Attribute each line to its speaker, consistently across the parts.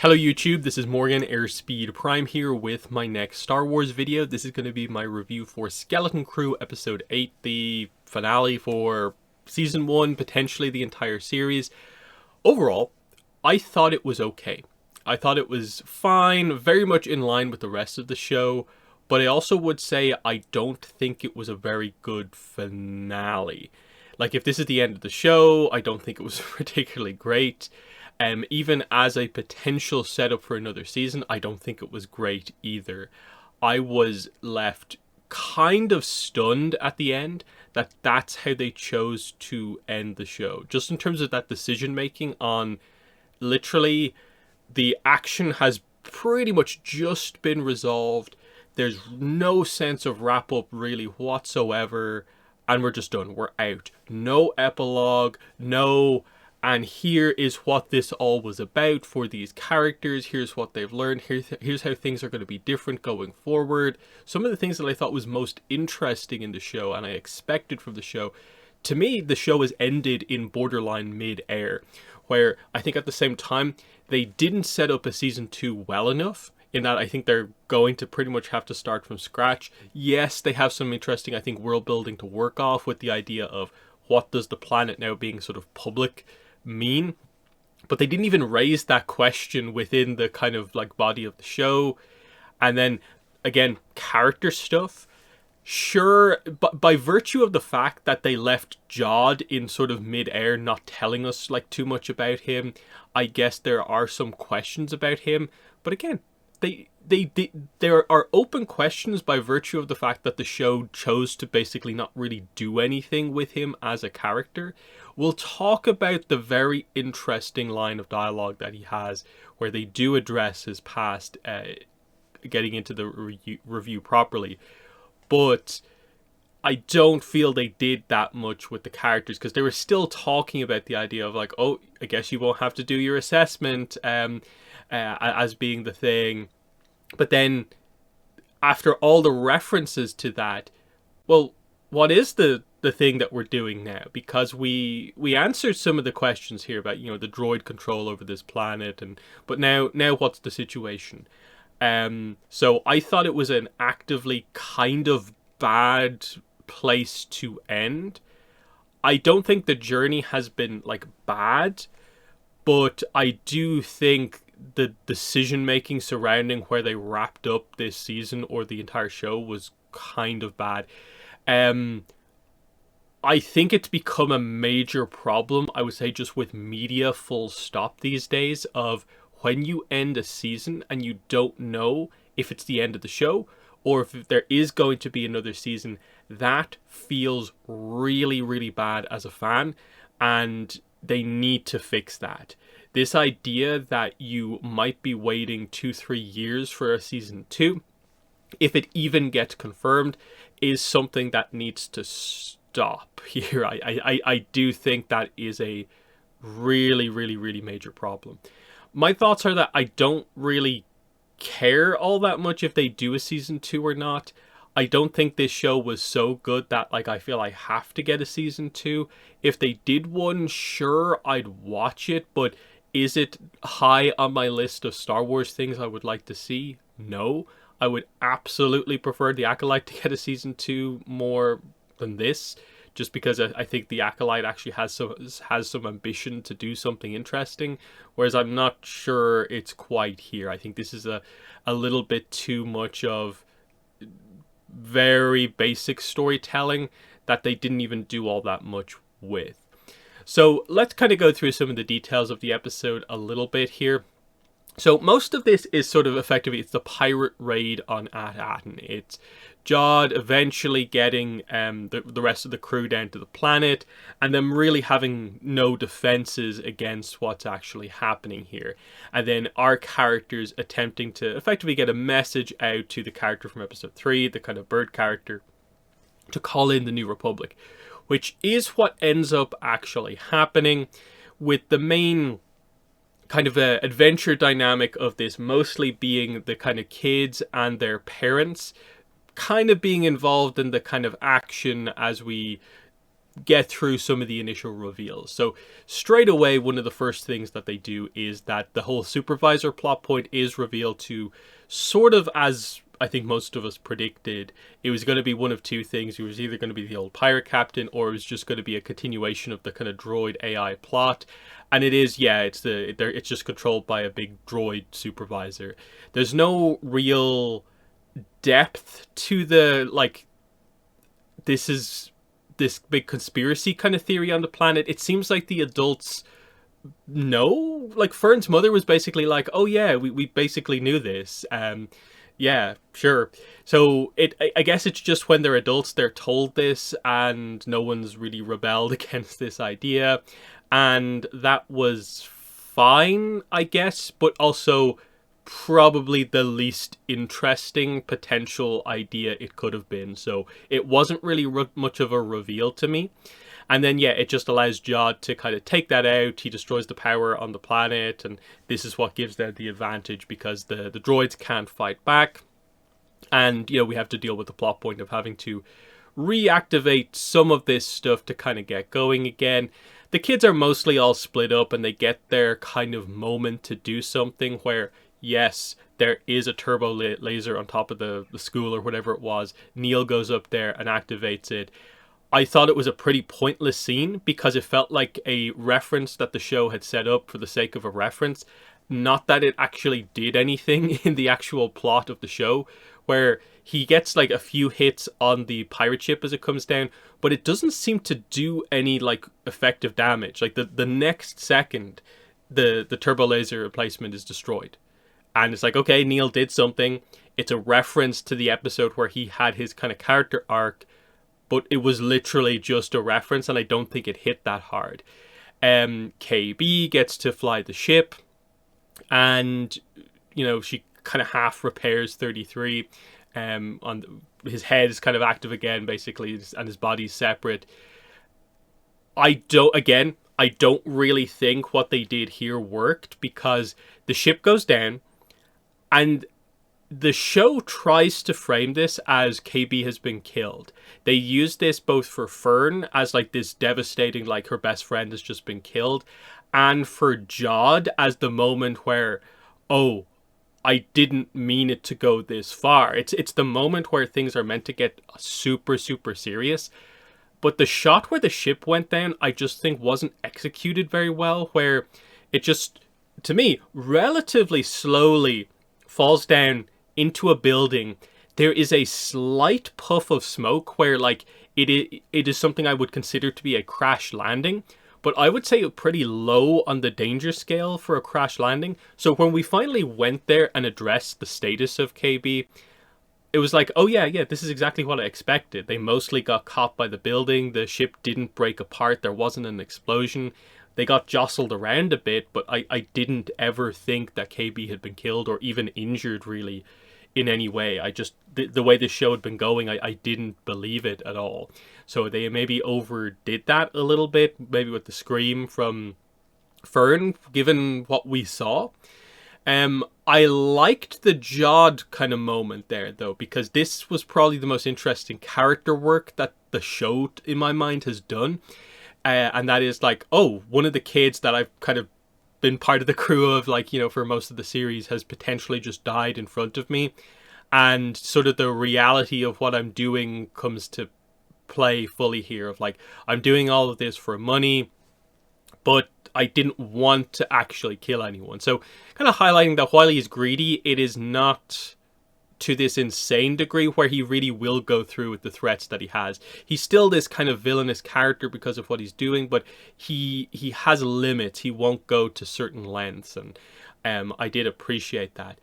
Speaker 1: Hello YouTube, this is Morgan Airspeed Prime here with my next Star Wars video. This is going to be my review for Skeleton Crew Episode 8, the finale for Season 1, potentially the entire series. Overall, I thought it was okay. I thought it was fine, very much in line with the rest of the show, but I also would say I don't think it was a very good finale. Like, if this is the end of the show, I don't think it was particularly great. Even as a potential setup for another season, I don't think it was great either. I was left kind of stunned at the end that that's how they chose to end the show. Just in terms of that decision making on literally the action has pretty much just been resolved. There's no sense of wrap up really whatsoever. And we're just done. We're out. No epilogue, no... And here is what this all was about for these characters. Here's what they've learned. Here's how things are going to be different going forward. Some of the things that I thought was most interesting in the show and I expected from the show. To me, the show has ended in borderline mid-air, where I think at the same time, they didn't set up a season 2 well enough, in that I think they're going to pretty much have to start from scratch. Yes, they have some interesting, I think, world building to work off with the idea of what does the planet now being sort of public mean, but they didn't even raise that question within the kind of like body of the show. And then again, character stuff, sure, but by virtue of the fact that they left Jod in sort of mid-air, not telling us like too much about him, I guess there are some questions about him. But again, there are open questions by virtue of the fact that the show chose to basically not really do anything with him as a character. We'll talk about the very interesting line of dialogue that he has, where they do address his past, getting into the review properly. But I don't feel they did that much with the characters, because they were still talking about the idea of like, oh, I guess you won't have to do your assessment as being the thing. But then after all the references to that, well, what is the thing that we're doing now? Because we answered some of the questions here about, you know, the droid control over this planet, but now what's the situation? So I thought it was an actively kind of bad place to end. I don't think the journey has been like bad, but I do think the decision making surrounding where they wrapped up this season or the entire show was kind of bad. I think it's become a major problem, I would say, just with media full stop these days, of when you end a season and you don't know if it's the end of the show or if there is going to be another season. That feels really, really bad as a fan, and they need to fix that. This idea that you might be waiting 2-3 years for a season 2, if it even gets confirmed, is something that needs to stop here. I do think that is a really, really, really major problem. My thoughts are that I don't really care all that much if they do a season 2 or not. I don't think this show was so good that like I feel I have to get a season 2. If they did one, sure, I'd watch it, but is it high on my list of Star Wars things I would like to see? No. I would absolutely prefer The Acolyte to get a season 2 more than this, just because I think The Acolyte actually has some ambition to do something interesting, whereas I'm not sure it's quite here. I think this is a little bit too much of very basic storytelling that they didn't even do all that much with. So let's kind of go through some of the details of the episode a little bit here. So most of this is sort of effectively, it's the pirate raid on At-Aten. It's Jod eventually getting the rest of the crew down to the planet, and them really having no defenses against what's actually happening here. And then our characters attempting to effectively get a message out to the character from episode 3, the kind of bird character, to call in the New Republic, which is what ends up actually happening, with the main kind of a adventure dynamic of this mostly being the kind of kids and their parents kind of being involved in the kind of action as we get through some of the initial reveals. So straight away, one of the first things that they do is that the whole supervisor plot point is revealed to sort of, as I think most of us predicted, it was going to be one of two things. It was either going to be the old pirate captain, or it was just going to be a continuation of the kind of droid AI plot. And it is, yeah, it's just controlled by a big droid supervisor. There's no real depth to the, like, this is this big conspiracy kind of theory on the planet. It seems like the adults know. Like, Fern's mother was basically like, oh yeah, we basically knew this. Yeah, sure. So I guess it's just when they're adults, they're told this, and no one's really rebelled against this idea. And that was fine, I guess, but also probably the least interesting potential idea it could have been. So it wasn't really much of a reveal to me. And then, yeah, it just allows Jod to kind of take that out. He destroys the power on the planet, and this is what gives them the advantage, because the droids can't fight back. And, you know, we have to deal with the plot point of having to reactivate some of this stuff to kind of get going again. The kids are mostly all split up, and they get their kind of moment to do something where, yes, there is a turbo laser on top of the school or whatever it was. Neil goes up there and activates it. I thought it was a pretty pointless scene, because it felt like a reference that the show had set up for the sake of a reference. Not that it actually did anything in the actual plot of the show, where he gets like a few hits on the pirate ship as it comes down, but it doesn't seem to do any like effective damage. Like the next second, the turbo laser replacement is destroyed. And it's like, okay, Neil did something. It's a reference to the episode where he had his kind of character arc, but it was literally just a reference, and I don't think it hit that hard. KB gets to fly the ship, and, you know, she kind of half repairs 33. His head is kind of active again, basically, and his body's separate. I don't really think what they did here worked, because the ship goes down, and the show tries to frame this as KB has been killed. They use this both for Fern as like this devastating, like her best friend has just been killed, and for Jod as the moment where, oh, I didn't mean it to go this far. It's the moment where things are meant to get super, super serious. But the shot where the ship went down, I just think wasn't executed very well, where it just, to me, relatively slowly falls down into a building. There is a slight puff of smoke where, like, it is something I would consider to be a crash landing, but I would say pretty low on the danger scale for a crash landing. So when we finally went there and addressed the status of KB, it was like, oh yeah, this is exactly what I expected. They mostly got caught by the building. The ship didn't break apart. There wasn't an explosion. They got jostled around a bit, but I didn't ever think that KB had been killed or even injured, really, in any way. I just, the way this show had been going, I didn't believe it at all. So they maybe overdid that a little bit, maybe with the scream from Fern, given what we saw. I liked the Jod kind of moment there, though, because this was probably the most interesting character work that the show, in my mind, has done. And that is like, oh, one of the kids that I've kind of been part of the crew of, like, you know, for most of the series has potentially just died in front of me. And sort of the reality of what I'm doing comes to play fully here, of like, I'm doing all of this for money, but I didn't want to actually kill anyone. So kind of highlighting that while he's greedy, it is not to this insane degree where he really will go through with the threats that he has. He's still this kind of villainous character because of what he's doing, but he has limits. He won't go to certain lengths, and I did appreciate that.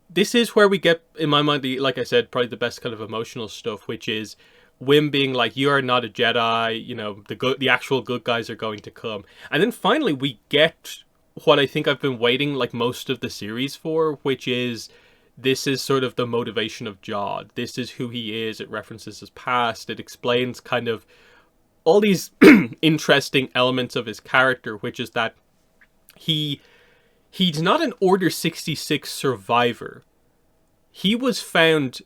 Speaker 1: This is where we get, in my mind, like I said, probably the best kind of emotional stuff, which is Wim being like, you are not a Jedi, you know, the actual good guys are going to come. And then finally we get what I think I've been waiting like most of the series for, which is, this is sort of the motivation of Jod. This is who he is. It references his past. It explains kind of all these interesting elements of his character, which is that he's not an Order 66 survivor. He was found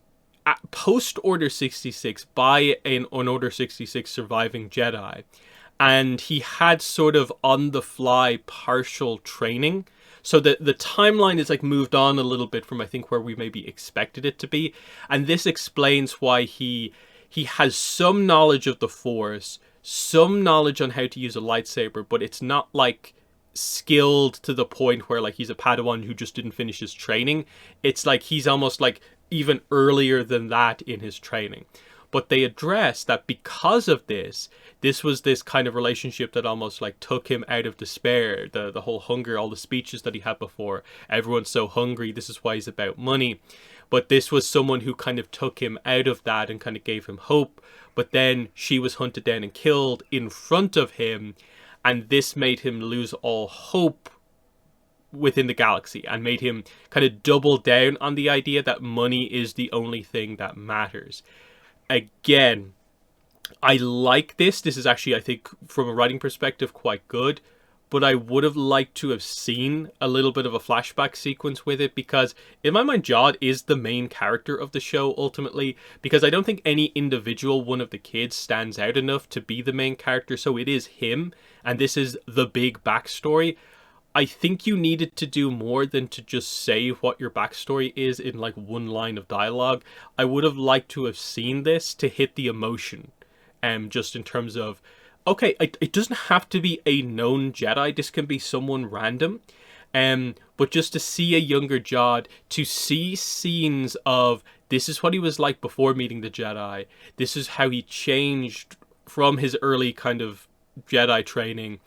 Speaker 1: post Order 66 by an Order 66 surviving Jedi, and he had sort of on the fly partial training. So the timeline is like moved on a little bit from I think where we maybe expected it to be, and this explains why he has some knowledge of the Force, some knowledge on how to use a lightsaber, but it's not like skilled to the point where like he's a Padawan who just didn't finish his training. It's like he's almost like even earlier than that in his training. But they address that because of this was this kind of relationship that almost like took him out of despair. The whole hunger, all the speeches that he had before, everyone's so hungry, this is why he's about money. But this was someone who kind of took him out of that and kind of gave him hope. But then she was hunted down and killed in front of him, and this made him lose all hope within the galaxy and made him kind of double down on the idea that money is the only thing that matters. Again, I like this. This is actually, I think, from a writing perspective, quite good. But I would have liked to have seen a little bit of a flashback sequence with it, because in my mind, Jod is the main character of the show ultimately, because I don't think any individual one of the kids stands out enough to be the main character. So it is him, and this is the big backstory. I think you needed to do more than to just say what your backstory is in like one line of dialogue. I would have liked to have seen this to hit the emotion, just in terms of, okay, it doesn't have to be a known Jedi. This can be someone random. But just to see a younger Jod, to see scenes of this is what he was like before meeting the Jedi. This is how he changed from his early kind of Jedi training.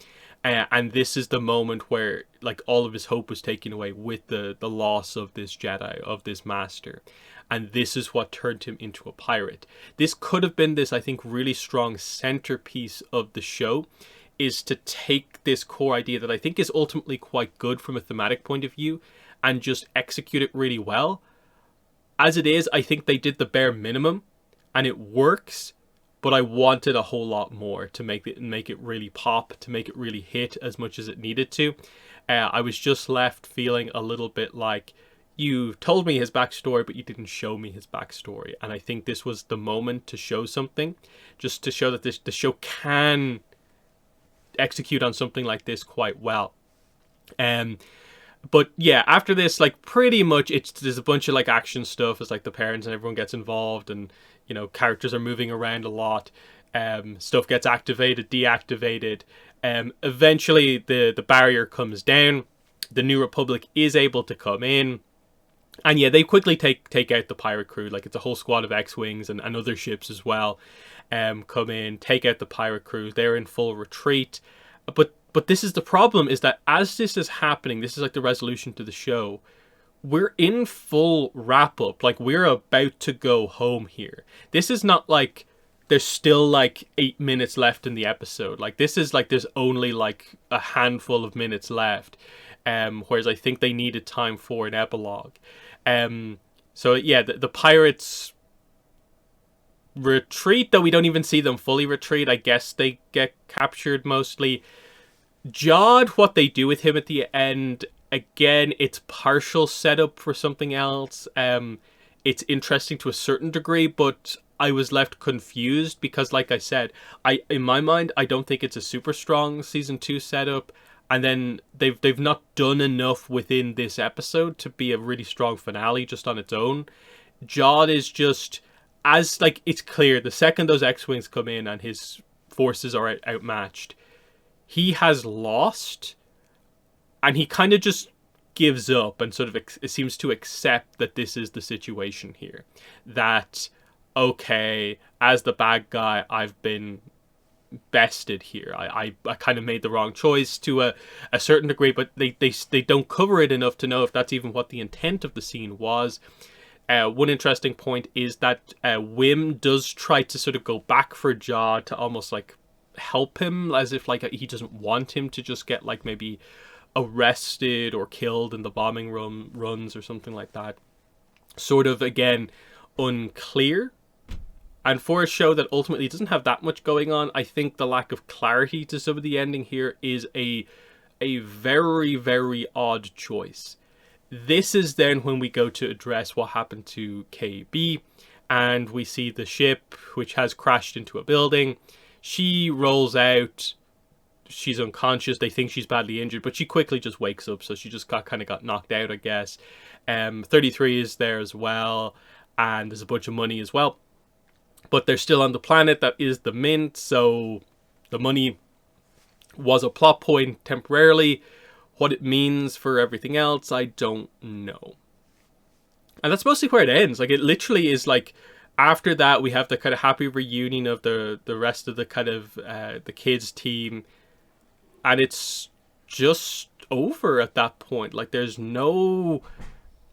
Speaker 1: And this is the moment where like all of his hope was taken away with the loss of this Jedi, of this master. And this is what turned him into a pirate. This could have been this, I think, really strong centerpiece of the show, is to take this core idea that I think is ultimately quite good from a thematic point of view and just execute it really well. As it is, I think they did the bare minimum and it works, but I wanted a whole lot more to make it really pop, to make it really hit as much as it needed to. I was just left feeling a little bit like, you told me his backstory, but you didn't show me his backstory. And I think this was the moment to show something, just to show that the show can execute on something like this quite well. But yeah, after this, like pretty much there's a bunch of like action stuff. It's like the parents and everyone gets involved, and you know, characters are moving around a lot. Stuff gets activated, deactivated. Eventually the barrier comes down. The New Republic is able to come in. And yeah, they quickly take out the pirate crew. Like it's a whole squad of X-Wings and other ships as well. Come in, take out the pirate crew. They're in full retreat. But this is the problem, is that as this is happening, this is like the resolution to the show. We're in full wrap up. Like we're about to go home here. This is not like there's still like 8 minutes left in the episode. Like this is like there's only like a handful of minutes left. Whereas I think they needed time for an epilogue. So yeah, the pirates retreat, though we don't even see them fully retreat. I guess they get captured mostly. Jod, what they do with him at the end, again, it's partial setup for something else. It's interesting to a certain degree, but I was left confused because, like I said, in my mind, I don't think it's a super strong season 2 setup. And then they've not done enough within this episode to be a really strong finale just on its own. Jod is just, as like it's clear, the second those X-Wings come in and his forces are outmatched, he has lost, and he kind of just gives up and sort of seems to accept that this is the situation here. That, okay, as the bad guy, I've been bested here. I kind of made the wrong choice to a certain degree, but they don't cover it enough to know if that's even what the intent of the scene was. One interesting point is that Wim does try to sort of go back for Jod to almost like help him, as if like he doesn't want him to just get like maybe arrested or killed in the bombing runs or something like that. Sort of, again, unclear. And for a show that ultimately doesn't have that much going on, I think the lack of clarity to some of the ending here is a very, very odd choice. This is then when we go to address what happened to KB. and we see the ship, which has crashed into a building. She rolls out. She's unconscious. They think she's badly injured, but she quickly just wakes up. So she just got knocked out, I guess. 33 is there as well, and there's a bunch of money as well. But they're still on the planet that is the Mint, so the money was a plot point temporarily. What it means for everything else, I don't know. And that's mostly where it ends. Like, it literally is like, after that, we have the kind of happy reunion of the rest of the kind of the kids team, and it's just over at that point. Like, there's no...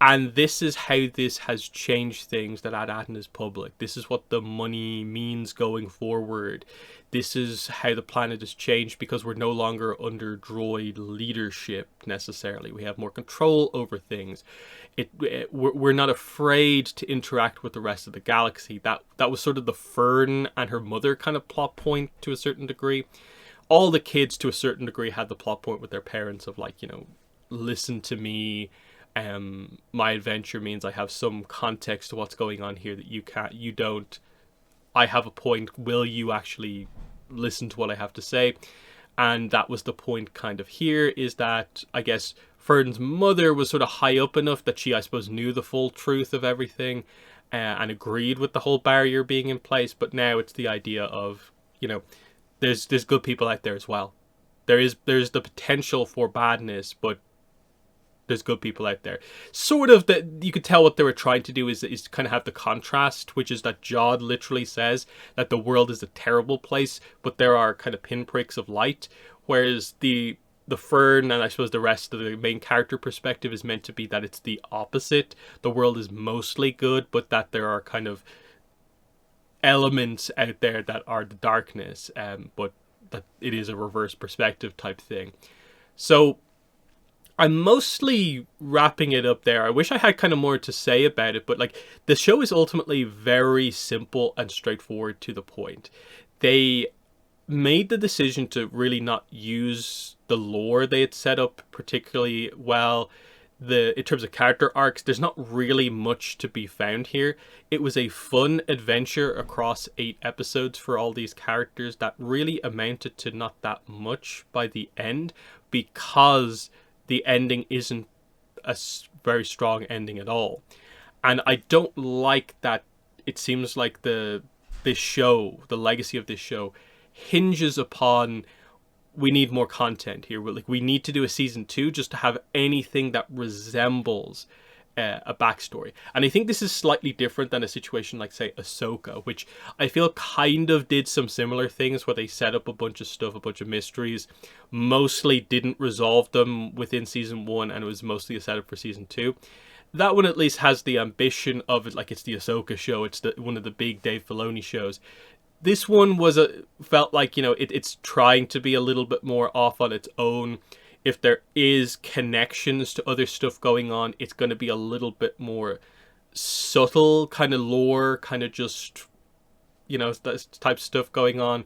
Speaker 1: And this is how this has changed things, that Ad-Aten is public. This is what the money means going forward. This is how the planet has changed, because we're no longer under droid leadership, necessarily. We have more control over things. We're not afraid to interact with the rest of the galaxy. That was sort of the Fern and her mother kind of plot point to a certain degree. All the kids, to a certain degree, had the plot point with their parents of, like, listen to me. My adventure means I have some context to what's going on here that you don't. I have a point. Will you actually listen to what I have to say? And that was the point kind of here, is that I guess Fern's mother was sort of high up enough that she, I suppose, knew the full truth of everything, and agreed with the whole barrier being in place. But now it's the idea of, there's good people out there as well. There's the potential for badness, but there's good people out there. Sort of, that you could tell what they were trying to do is kind of have the contrast, which is that Jod literally says that the world is a terrible place, but there are kind of pinpricks of light, whereas the Fern and I suppose the rest of the main character perspective is meant to be that it's the opposite. The world is mostly good, but that there are kind of elements out there that are the darkness, but that it is a reverse perspective type thing. So I'm mostly wrapping it up there. I wish I had kind of more to say about it, but like, the show is ultimately very simple and straightforward to the point. They made the decision to really not use the lore they had set up particularly well. In terms of character arcs, there's not really much to be found here. It was a fun adventure across 8 episodes for all these characters that really amounted to not that much by the end, because the ending isn't a very strong ending at all. And I don't like that. It seems like the legacy of this show hinges upon, we need more content here. We need to do a season 2 just to have anything that resembles a backstory. And I think this is slightly different than a situation like, say, Ahsoka, which I feel kind of did some similar things, where they set up a bunch of stuff, a bunch of mysteries, mostly didn't resolve them within season 1, and it was mostly a setup for season 2. That one at least has the ambition of it, like it's the Ahsoka show, it's one of the big Dave Filoni shows. This one felt like, it's trying to be a little bit more off on its own. If there is connections to other stuff going on, it's going to be a little bit more subtle, kind of lore, kind of just, that type of stuff going on.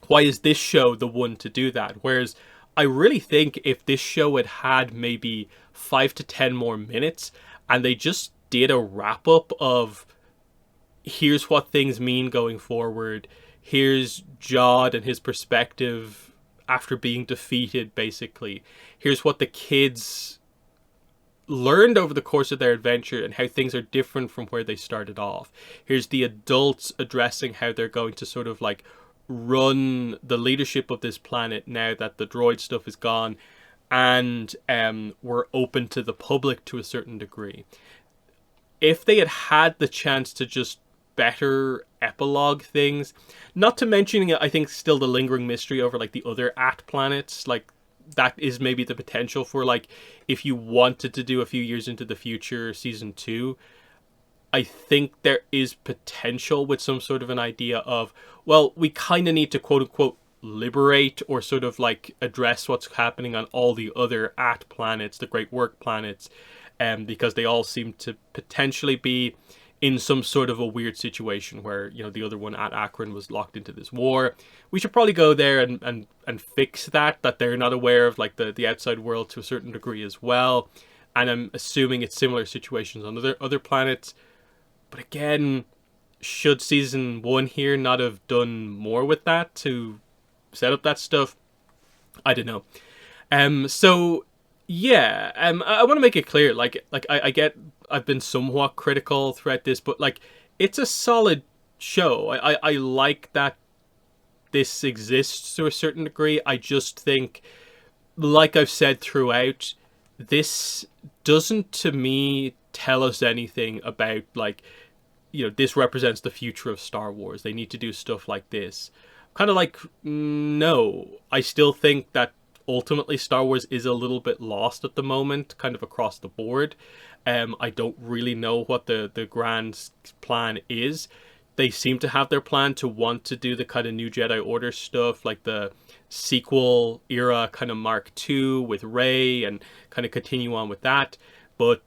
Speaker 1: Why is this show the one to do that? Whereas I really think if this show had maybe 5 to 10 more minutes, and they just did a wrap up of, here's what things mean going forward, here's Jod and his perspective after being defeated, basically. Here's what the kids learned over the course of their adventure and how things are different from where they started off. Here's the adults addressing how they're going to sort of like run the leadership of this planet now that the droid stuff is gone, and we're open to the public to a certain degree. If they had the chance to just better epilogue things, not to mention, I think, still the lingering mystery over like the other planets, like that is maybe the potential for, like, if you wanted to do a few years into the future season 2, I think there is potential with some sort of an idea of, well, we kind of need to quote unquote liberate or sort of like address what's happening on all the other planets, the Great Work planets, because they all seem to potentially be in some sort of a weird situation where, the other one at Akron was locked into this war. We should probably go there and fix that they're not aware of, like, the outside world to a certain degree as well. And I'm assuming it's similar situations on other planets. But again, should season 1 here not have done more with that to set up that stuff? I don't know. So yeah, I want to make it clear, I get I've been somewhat critical throughout this, but like it's a solid show. I like that this exists to a certain degree. I just think, like I've said throughout, this doesn't to me tell us anything about like, you know, this represents the future of Star Wars. They need to do stuff like this. Kind of like, no, I still think that ultimately Star Wars is a little bit lost at the moment, kind of across the board. I don't really know what the grand plan is. They seem to have their plan to want to do the kind of New Jedi Order stuff, like the sequel era kind of Mark II with Rey, and kind of continue on with that. But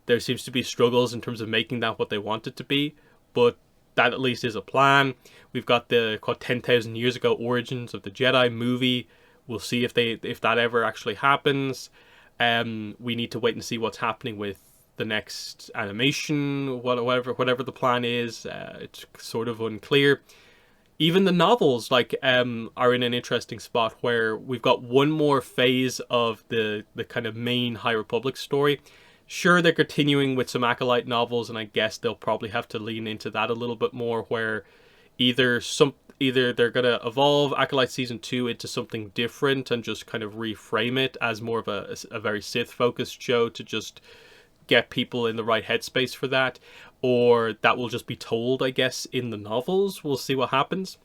Speaker 1: there seems to be struggles in terms of making that what they want it to be. But that at least is a plan. We've got the 10,000 years ago origins of the Jedi movie. We'll see if that ever actually happens. We need to wait and see what's happening with the next animation, whatever the plan is. It's sort of unclear. Even the novels are in an interesting spot where we've got one more phase of the kind of main High Republic story. Sure, they're continuing with some Acolyte novels, and I guess they'll probably have to lean into that a little bit more, where either they're going to evolve Acolyte Season 2 into something different and just kind of reframe it as more of a very Sith-focused show to just get people in the right headspace for that, or that will just be told, I guess, in the novels. We'll see what happens.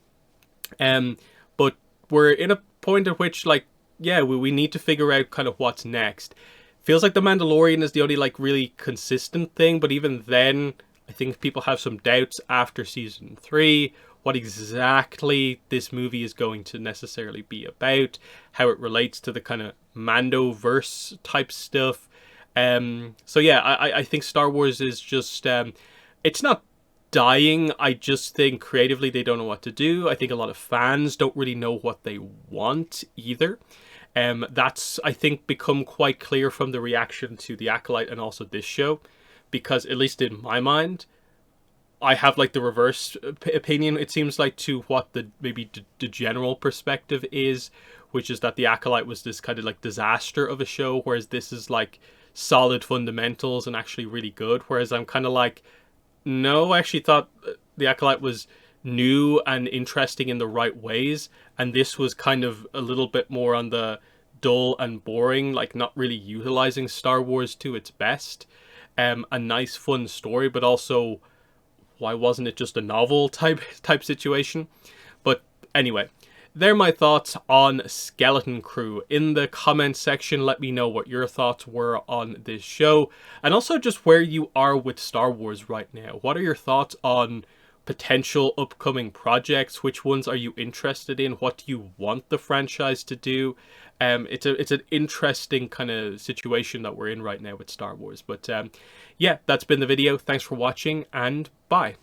Speaker 1: But we're in a point at which, like, yeah, we need to figure out kind of what's next. Feels like The Mandalorian is the only, like, really consistent thing, but even then, I think people have some doubts after Season 3, what exactly this movie is going to necessarily be about, how it relates to the kind of Mandoverse type stuff. So yeah, I think Star Wars is just, it's not dying. I just think creatively they don't know what to do. I think a lot of fans don't really know what they want either. That's, I think, become quite clear from the reaction to The Acolyte and also this show, because at least in my mind, I have like the reverse opinion, it seems like, to what the general perspective is, which is that The Acolyte was this kind of like disaster of a show, whereas this is like solid fundamentals and actually really good. Whereas I'm kind of like, no, I actually thought The Acolyte was new and interesting in the right ways, and this was kind of a little bit more on the dull and boring, like not really utilizing Star Wars to its best. A nice fun story, but also, why wasn't it just a novel type situation? But anyway, they're my thoughts on Skeleton Crew. In the comments section, let me know what your thoughts were on this show, and also just where you are with Star Wars right now. What are your thoughts on potential upcoming projects? Which ones are you interested in? What do you want the franchise to do? It's an interesting kind of situation that we're in right now with Star Wars. But yeah, that's been the video. Thanks for watching, and bye.